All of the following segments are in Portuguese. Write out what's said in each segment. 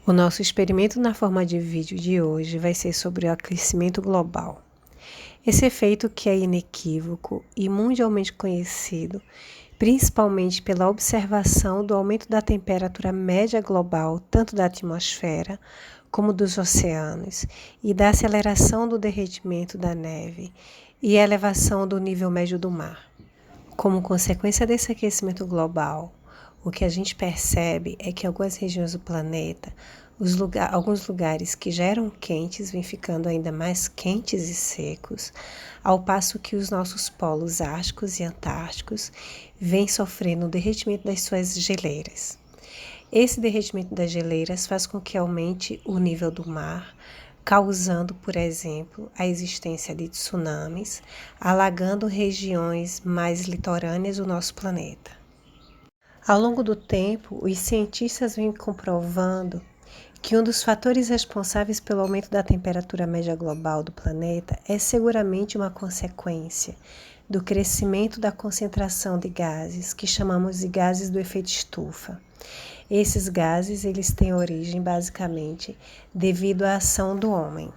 O nosso experimento na forma de vídeo de hoje vai ser sobre o aquecimento global. Esse efeito que é inequívoco e mundialmente conhecido, principalmente pela observação do aumento da temperatura média global, tanto da atmosfera como dos oceanos, e da aceleração do derretimento da neve e a elevação do nível médio do mar. Como consequência desse aquecimento global, o que a gente percebe é que em algumas regiões do planeta, alguns lugares que já eram quentes vêm ficando ainda mais quentes e secos, ao passo que os nossos polos árticos e antárticos vêm sofrendo o derretimento das suas geleiras. Esse derretimento das geleiras faz com que aumente o nível do mar, causando, por exemplo, a existência de tsunamis, alagando regiões mais litorâneas do nosso planeta. Ao longo do tempo, os cientistas vêm comprovando que um dos fatores responsáveis pelo aumento da temperatura média global do planeta é seguramente uma consequência do crescimento da concentração de gases, que chamamos de gases do efeito estufa. Esses gases, eles têm origem basicamente devido à ação do homem.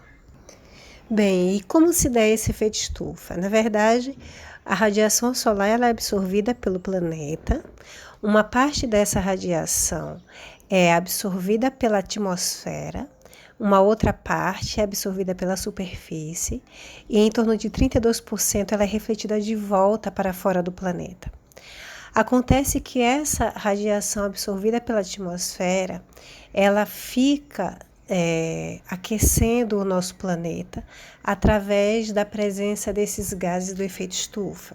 Bem, e como se dá esse efeito estufa? Na verdade, a radiação solar ela é absorvida pelo planeta. Uma parte dessa radiação é absorvida pela atmosfera, uma outra parte é absorvida pela superfície e em torno de 32% ela é refletida de volta para fora do planeta. Acontece que essa radiação absorvida pela atmosfera, ela fica aquecendo o nosso planeta através da presença desses gases do efeito estufa.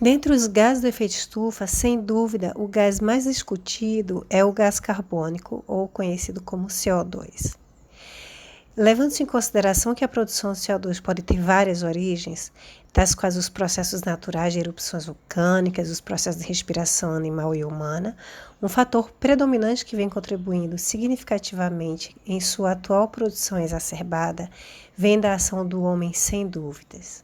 Dentre os gases do efeito estufa, sem dúvida, o gás mais discutido é o gás carbônico, ou conhecido como CO2. Levando-se em consideração que a produção de CO2 pode ter várias origens, tais quais os processos naturais de erupções vulcânicas, os processos de respiração animal e humana, um fator predominante que vem contribuindo significativamente em sua atual produção exacerbada vem da ação do homem, sem dúvidas.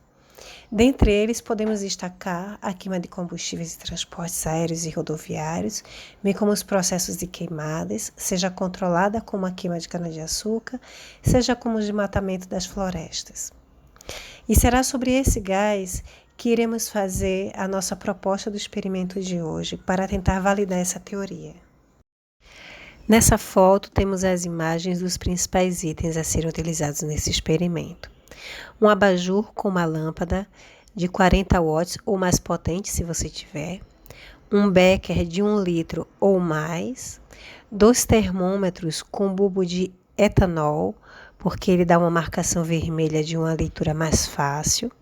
Dentre eles, podemos destacar a queima de combustíveis e transportes aéreos e rodoviários, bem como os processos de queimadas, seja controlada como a queima de cana-de-açúcar, seja como o desmatamento das florestas. E será sobre esse gás que iremos fazer a nossa proposta do experimento de hoje para tentar validar essa teoria. Nessa foto, temos as imagens dos principais itens a serem utilizados nesse experimento. Um abajur com uma lâmpada de 40 watts ou mais potente, se você tiver. Um becker de 1 litro ou mais. 2 termômetros com bulbo de etanol, porque ele dá uma marcação vermelha de uma leitura mais fácil.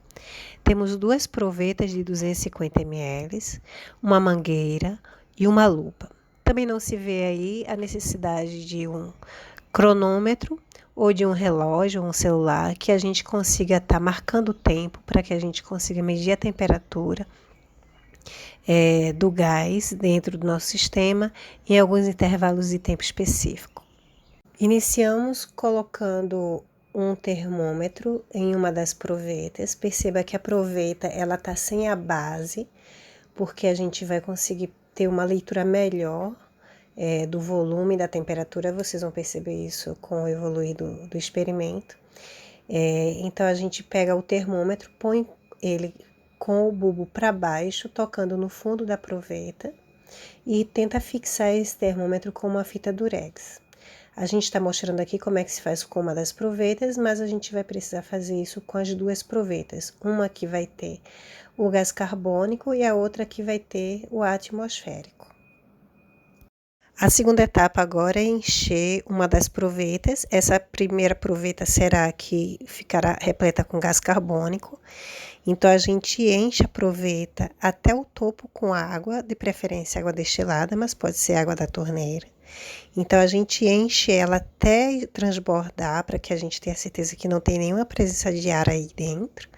Temos 2 provetas de 250 ml, uma mangueira e uma lupa. Também não se vê aí a necessidade de um cronômetro ou de um relógio, um celular, que a gente consiga estar marcando o tempo para que a gente consiga medir a temperatura do gás dentro do nosso sistema em alguns intervalos de tempo específico. Iniciamos colocando um termômetro em uma das provetas. Perceba que a proveta ela está sem a base, porque a gente vai conseguir ter uma leitura melhor do volume da temperatura. Vocês vão perceber isso com o evoluir do experimento. Então, a gente pega o termômetro, põe ele com o bulbo para baixo, tocando no fundo da proveta e tenta fixar esse termômetro com uma fita durex. A gente está mostrando aqui como é que se faz com uma das provetas, mas a gente vai precisar fazer isso com as 2 provetas. Uma que vai ter o gás carbônico e a outra que vai ter o atmosférico. A segunda etapa agora é encher uma das provetas. Essa primeira proveta será a que ficará repleta com gás carbônico. Então, a gente enche a proveta até o topo com água, de preferência água destilada, mas pode ser água da torneira. Então, a gente enche ela até transbordar, para que a gente tenha certeza que não tem nenhuma presença de ar aí dentro.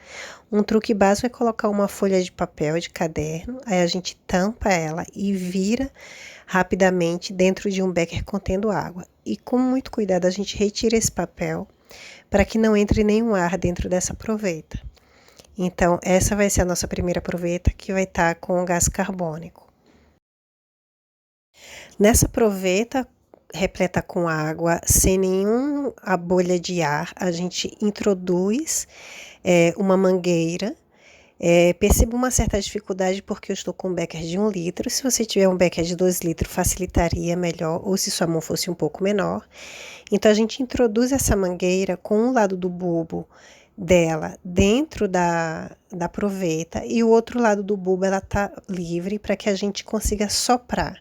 Um truque básico é colocar uma folha de papel de caderno, aí a gente tampa ela e vira rapidamente dentro de um becker contendo água. E com muito cuidado a gente retira esse papel para que não entre nenhum ar dentro dessa proveta. Então, essa vai ser a nossa primeira proveta, que vai estar com o gás carbônico. Nessa proveta, repleta com água, sem nenhuma bolha de ar, a gente introduz uma mangueira. Percebo uma certa dificuldade porque eu estou com um becker de 1 litro. Se você tiver um becker de 2 litros, facilitaria melhor, ou se sua mão fosse um pouco menor. Então, a gente introduz essa mangueira com um lado do bulbo dela dentro da proveta e o outro lado do bulbo ela tá livre para que a gente consiga soprar.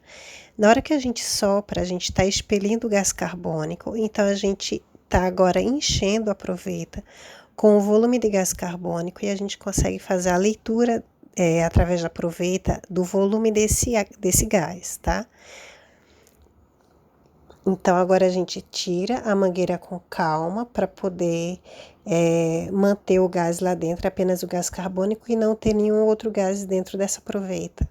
Na hora que a gente sopra, a gente está expelindo o gás carbônico, então a gente está agora enchendo a proveta com o volume de gás carbônico e a gente consegue fazer a leitura através da proveta do volume desse gás, tá? Então, agora a gente tira a mangueira com calma para poder manter o gás lá dentro, apenas o gás carbônico e não ter nenhum outro gás dentro dessa proveta.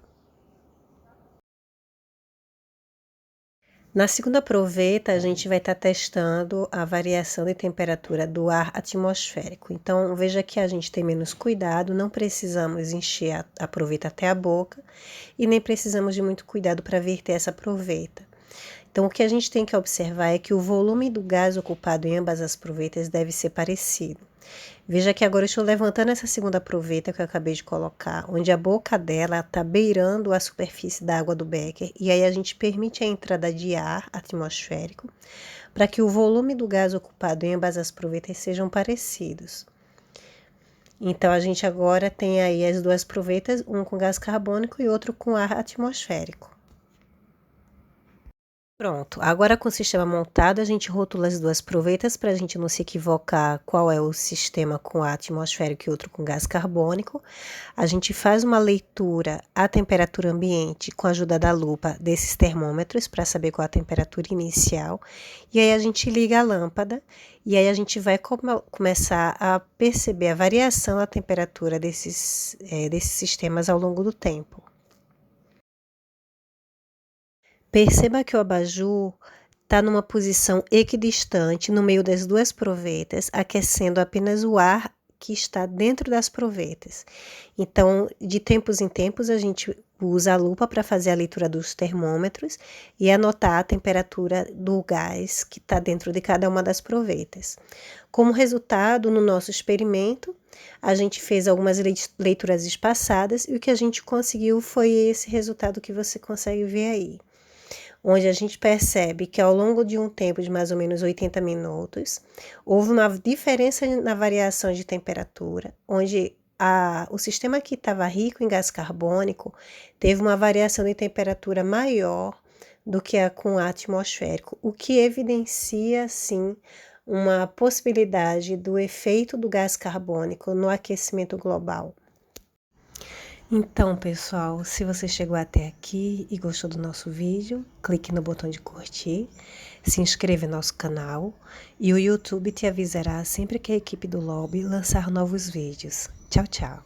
Na segunda proveta, a gente vai estar testando a variação de temperatura do ar atmosférico. Então, veja que a gente tem menos cuidado, não precisamos encher a proveta até a boca e nem precisamos de muito cuidado para verter essa proveta. Então, o que a gente tem que observar é que o volume do gás ocupado em ambas as provetas deve ser parecido. Veja que agora eu estou levantando essa segunda proveta que eu acabei de colocar, onde a boca dela está beirando a superfície da água do becker, e aí a gente permite a entrada de ar atmosférico para que o volume do gás ocupado em ambas as provetas sejam parecidos. Então, a gente agora tem aí as duas provetas, um com gás carbônico e outro com ar atmosférico. Pronto, agora com o sistema montado, a gente rotula as duas provetas para a gente não se equivocar qual é o sistema com ar atmosférico e outro com gás carbônico. A gente faz uma leitura à temperatura ambiente com a ajuda da lupa desses termômetros para saber qual é a temperatura inicial. E aí a gente liga a lâmpada e aí a gente vai começar a perceber a variação da temperatura desses sistemas ao longo do tempo. Perceba que o abajur está numa posição equidistante no meio das duas provetas, aquecendo apenas o ar que está dentro das provetas. Então, de tempos em tempos, a gente usa a lupa para fazer a leitura dos termômetros e anotar a temperatura do gás que está dentro de cada uma das provetas. Como resultado, no nosso experimento, a gente fez algumas leituras espaçadas e o que a gente conseguiu foi esse resultado que você consegue ver aí, onde a gente percebe que ao longo de um tempo de mais ou menos 80 minutos, houve uma diferença na variação de temperatura, onde o sistema que estava rico em gás carbônico teve uma variação de temperatura maior do que a com ar atmosférico, o que evidencia, sim, uma possibilidade do efeito do gás carbônico no aquecimento global. Então, pessoal, se você chegou até aqui e gostou do nosso vídeo, clique no botão de curtir, se inscreva no nosso canal e o YouTube te avisará sempre que a equipe do Lobby lançar novos vídeos. Tchau, tchau!